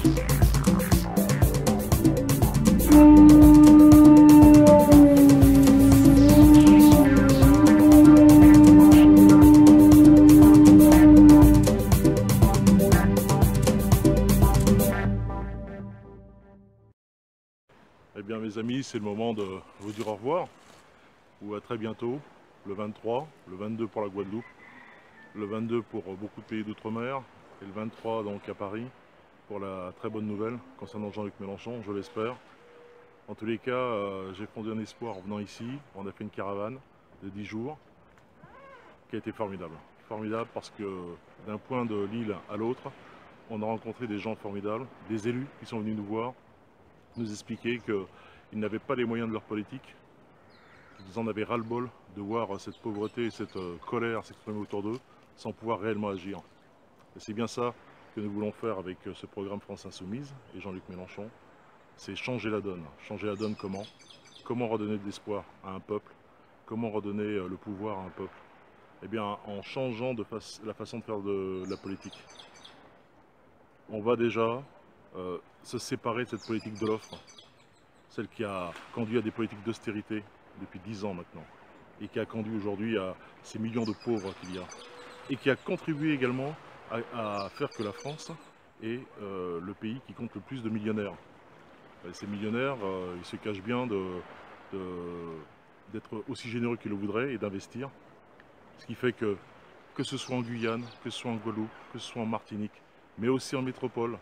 Eh bien mes amis, c'est le moment de vous dire au revoir, ou à très bientôt, le 23, le 22 pour la Guadeloupe, le 22 pour beaucoup de pays d'outre-mer, et le 23 donc à Paris, pour la très bonne nouvelle concernant Jean-Luc Mélenchon, je l'espère. En tous les cas, j'ai fondé un espoir en venant ici, on a fait une caravane de 10 jours, qui a été formidable. Formidable parce que d'un point de l'île à l'autre, on a rencontré des gens formidables, des élus qui sont venus nous voir, nous expliquer qu'ils n'avaient pas les moyens de leur politique, qu'ils en avaient ras-le-bol de voir cette pauvreté et cette colère s'exprimer autour d'eux sans pouvoir réellement agir. Et c'est bien ça que nous voulons faire avec ce programme France Insoumise et Jean-Luc Mélenchon, c'est changer la donne. Changer la donne comment? Comment redonner de l'espoir à un peuple? Comment redonner le pouvoir à un peuple? Eh bien en changeant la façon de faire de la politique. On va déjà se séparer de cette politique de l'offre, celle qui a conduit à des politiques d'austérité depuis 10 ans maintenant, et qui a conduit aujourd'hui à ces millions de pauvres qu'il y a, et qui a contribué également à faire que la France est le pays qui compte le plus de millionnaires. Et ces millionnaires, ils se cachent bien d'être aussi généreux qu'ils le voudraient et d'investir, ce qui fait que ce soit en Guyane, que ce soit en Guadeloupe, que ce soit en Martinique, mais aussi en métropole,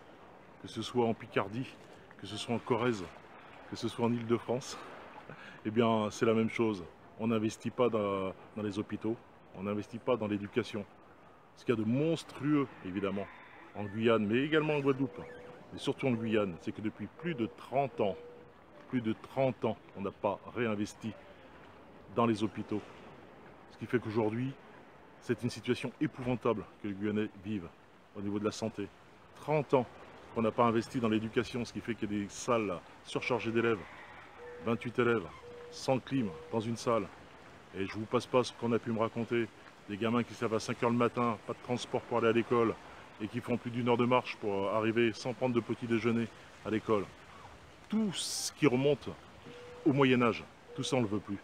que ce soit en Picardie, que ce soit en Corrèze, que ce soit en Île-de-France, eh bien c'est la même chose. On n'investit pas dans les hôpitaux, on n'investit pas dans l'éducation. Ce qu'il y a de monstrueux, évidemment, en Guyane, mais également en Guadeloupe, mais surtout en Guyane, c'est que depuis plus de 30 ans, on n'a pas réinvesti dans les hôpitaux. Ce qui fait qu'aujourd'hui, c'est une situation épouvantable que les Guyanais vivent au niveau de la santé. 30 ans qu'on n'a pas investi dans l'éducation, ce qui fait qu'il y a des salles surchargées d'élèves, 28 élèves, sans clim, dans une salle. Et je ne vous passe pas ce qu'on a pu me raconter, des gamins qui se lèvent à 5 h le matin, pas de transport pour aller à l'école, et qui font plus d'1 heure de marche pour arriver sans prendre de petit déjeuner à l'école. Tout ce qui remonte au Moyen-Âge, tout ça on ne le veut plus.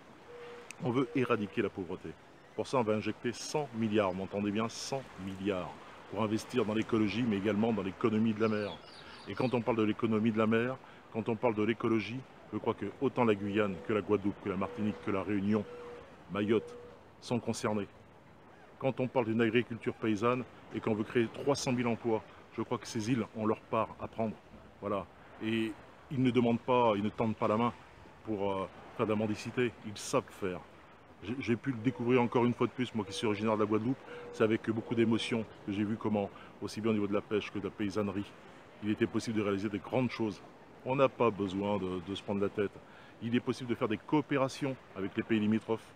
On veut éradiquer la pauvreté. Pour ça on va injecter 100 milliards, vous m'entendez bien, 100 milliards, pour investir dans l'écologie, mais également dans l'économie de la mer. Et quand on parle de l'économie de la mer, quand on parle de l'écologie, je crois que autant la Guyane, que la Guadeloupe, que la Martinique, que la Réunion, Mayotte sont concernés. Quand on parle d'une agriculture paysanne et qu'on veut créer 300 000 emplois, je crois que ces îles ont leur part à prendre. Voilà. Et ils ne demandent pas, ils ne tendent pas la main pour faire de la mendicité, ils savent faire. J'ai pu le découvrir encore une fois de plus, moi qui suis originaire de la Guadeloupe, c'est avec beaucoup d'émotion que j'ai vu comment, aussi bien au niveau de la pêche que de la paysannerie, il était possible de réaliser des grandes choses. On n'a pas besoin de se prendre la tête. Il est possible de faire des coopérations avec les pays limitrophes,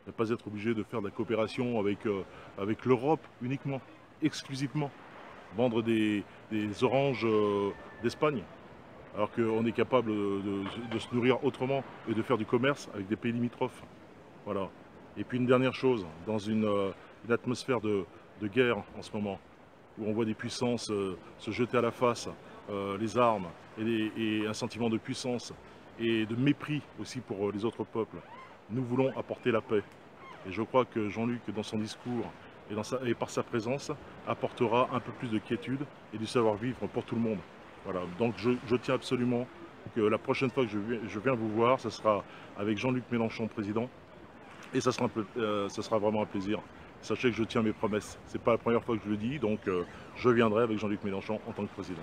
ne pas être obligé de faire de la coopération avec l'Europe uniquement, exclusivement. Vendre des oranges d'Espagne, alors qu'on est capable de se nourrir autrement et de faire du commerce avec des pays limitrophes. Voilà. Et puis une dernière chose, dans une atmosphère de guerre en ce moment, où on voit des puissances se jeter à la face les armes et un sentiment de puissance et de mépris aussi pour les autres peuples, nous voulons apporter la paix. Et je crois que Jean-Luc, dans son discours et par sa présence, apportera un peu plus de quiétude et du savoir-vivre pour tout le monde. Voilà. Donc je tiens absolument que la prochaine fois que je viens vous voir, ce sera avec Jean-Luc Mélenchon, président, et ça sera vraiment un plaisir. Sachez que je tiens mes promesses. Ce n'est pas la première fois que je le dis, donc je viendrai avec Jean-Luc Mélenchon en tant que président.